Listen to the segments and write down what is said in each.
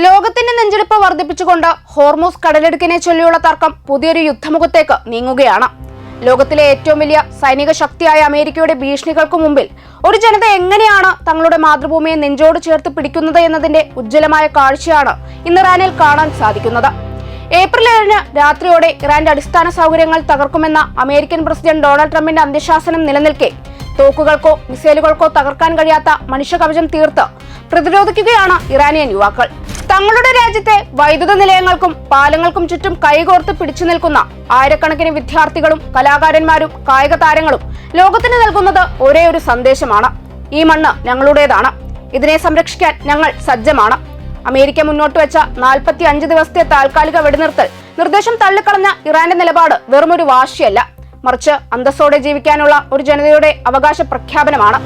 ലോകത്തിന്റെ നെഞ്ചെടുപ്പ് വർദ്ധിപ്പിച്ചുകൊണ്ട് ഹോർമൂസ് കടലിടുക്കിനെ ചൊല്ലിയുള്ള തർക്കം പുതിയൊരു യുദ്ധമുഖത്തേക്ക് നീങ്ങുകയാണ്. ലോകത്തിലെ ഏറ്റവും വലിയ സൈനിക ശക്തിയായ അമേരിക്കയുടെ ഭീഷണികൾക്ക് മുമ്പിൽ ഒരു ജനത എങ്ങനെയാണ് തങ്ങളുടെ മാതൃഭൂമിയെ നെഞ്ചോട് ചേർത്ത് പിടിക്കുന്നത് എന്നതിന്റെ ഉജ്ജ്വലമായ കാഴ്ചയാണ് ഇന്ന് ഇറാനിൽ കാണാൻ സാധിക്കുന്നത്. ഏപ്രിൽ 7 രാത്രിയോടെ ഇറാന്റെ അടിസ്ഥാന സൗകര്യങ്ങൾ തകർക്കുമെന്ന അമേരിക്കൻ പ്രസിഡന്റ് ഡൊണാൾഡ് ട്രംപിന്റെ അന്ത്യശാസനം നിലനിൽക്കെ തോക്കുകൾക്കോ മിസൈലുകൾക്കോ തകർക്കാൻ കഴിയാത്ത മനുഷ്യകവചം തീർത്ത് പ്രതിരോധിക്കുകയാണ് ഇറാനിയൻ യുവാക്കൾ. തങ്ങളുടെ രാജ്യത്തെ വൈദ്യുത നിലയങ്ങൾക്കും പാലങ്ങൾക്കും ചുറ്റും കൈകോർത്ത് പിടിച്ചു നിൽക്കുന്ന ആയിരക്കണക്കിന് വിദ്യാർത്ഥികളും കലാകാരന്മാരും കായിക താരങ്ങളും ലോകത്തിന് നൽകുന്നത് ഒരേ ഒരു സന്ദേശമാണ്: ഈ മണ്ണ് ഞങ്ങളുടേതാണ്, ഇതിനെ സംരക്ഷിക്കാൻ ഞങ്ങൾ സജ്ജമാണ്. അമേരിക്ക മുന്നോട്ട് വെച്ച 45 ദിവസത്തെ താൽക്കാലിക വെടിനിർത്തൽ നിർദ്ദേശം തള്ളിക്കളഞ്ഞ ഇറാന്റെ നിലപാട് വെറുമൊരു വാശിയല്ല, മറിച്ച് അന്തസ്സോടെ ജീവിക്കാനുള്ള ഒരു ജനതയുടെ അവകാശ പ്രഖ്യാപനമാണ്.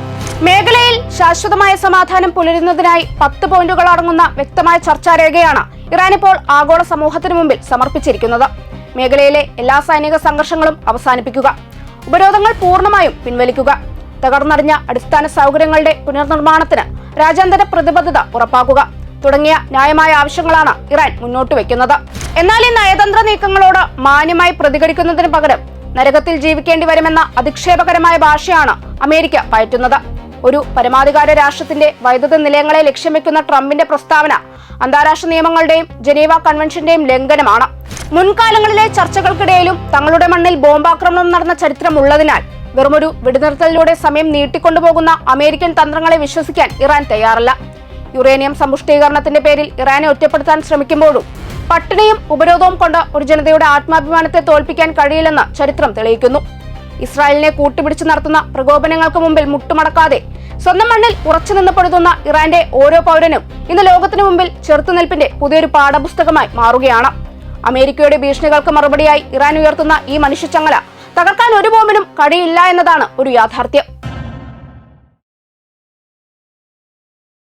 മേഖലയിൽ ശാശ്വതമായ സമാധാനം പുലരുന്നതിനായി 10 പോയിന്റുകൾ അടങ്ങുന്ന വ്യക്തമായ ചർച്ചാരേഖയാണ് ഇറാൻ ഇപ്പോൾ ആഗോള സമൂഹത്തിന് മുമ്പിൽ സമർപ്പിച്ചിരിക്കുന്നത്. മേഖലയിലെ എല്ലാ സൈനിക സംഘർഷങ്ങളും അവസാനിപ്പിക്കുക, ഉപരോധങ്ങൾ പൂർണ്ണമായും പിൻവലിക്കുക, തകർന്നടിഞ്ഞ അടിസ്ഥാന സൗകര്യങ്ങളുടെ പുനർനിർമ്മാണത്തിന് രാജ്യാന്തര പ്രതിബദ്ധത ഉറപ്പാക്കുക തുടങ്ങിയ ന്യായമായ ആവശ്യങ്ങളാണ് ഇറാൻ മുന്നോട്ട് വെക്കുന്നത്. എന്നാൽ ഈ നയതന്ത്ര നീക്കങ്ങളോട് മാന്യമായി പ്രതികരിക്കുന്നതിന് പകരം നരകത്തിൽ ജീവിക്കേണ്ടി വരുമെന്ന അധിക്ഷേപകരമായ ഭാഷയാണ് അമേരിക്ക പയറ്റുന്നത്. ഒരു പരമാധികാര രാഷ്ട്രത്തിന്റെ വൈദ്യുത നിലയങ്ങളെ ലക്ഷ്യം വെക്കുന്ന ട്രംപിന്റെ പ്രസ്താവന അന്താരാഷ്ട്ര നിയമങ്ങളുടെയും ജനീവ കൺവെൻഷന്റെയും ലംഘനമാണ്. മുൻകാലങ്ങളിലെ ചർച്ചകൾക്കിടയിലും തങ്ങളുടെ മണ്ണിൽ ബോംബാക്രമണം നടന്ന ചരിത്രമുള്ളതിനാൽ വെറുമൊരു വെടിനിർത്തലിലൂടെ സമയം നീട്ടിക്കൊണ്ടുപോകുന്ന അമേരിക്കൻ തന്ത്രങ്ങളെ വിശ്വസിക്കാൻ ഇറാൻ തയ്യാറല്ല. യുറേനിയം സമ്പുഷ്ടീകരണത്തിന്റെ പേരിൽ ഇറാനെ ഒറ്റപ്പെടുത്താൻ ശ്രമിക്കുമ്പോഴും പട്ടിണിയും ഉപരോധവും കൊണ്ട് ഒരു ജനതയുടെ ആത്മാഭിമാനത്തെ തോൽപ്പിക്കാൻ കഴിയില്ലെന്ന് ചരിത്രം തെളിയിക്കുന്നു. ഇസ്രായേലിനെ കൂട്ടുപിടിച്ച് നടത്തുന്ന പ്രകോപനങ്ങൾക്ക് മുമ്പിൽ മുട്ടുമടക്കാതെ സ്വന്തം മണ്ണിൽ ഉറച്ചുനിന്ന് പൊരുതുന്ന ഇറാന്റെ ഓരോ പൗരനും ഇന്ന് ലോകത്തിനു മുമ്പിൽ ചെറുത്തുനിൽപ്പിന്റെ പുതിയൊരു പാഠപുസ്തകമായി മാറുകയാണ്. അമേരിക്കയുടെ ഭീഷണികൾക്ക് മറുപടിയായി ഇറാൻ ഉയർത്തുന്ന ഈ മനുഷ്യച്ചങ്ങല തകർക്കാൻ ഒരു ബോംബിനും കഴിയില്ല എന്നതാണ് ഒരു യാഥാർത്ഥ്യം.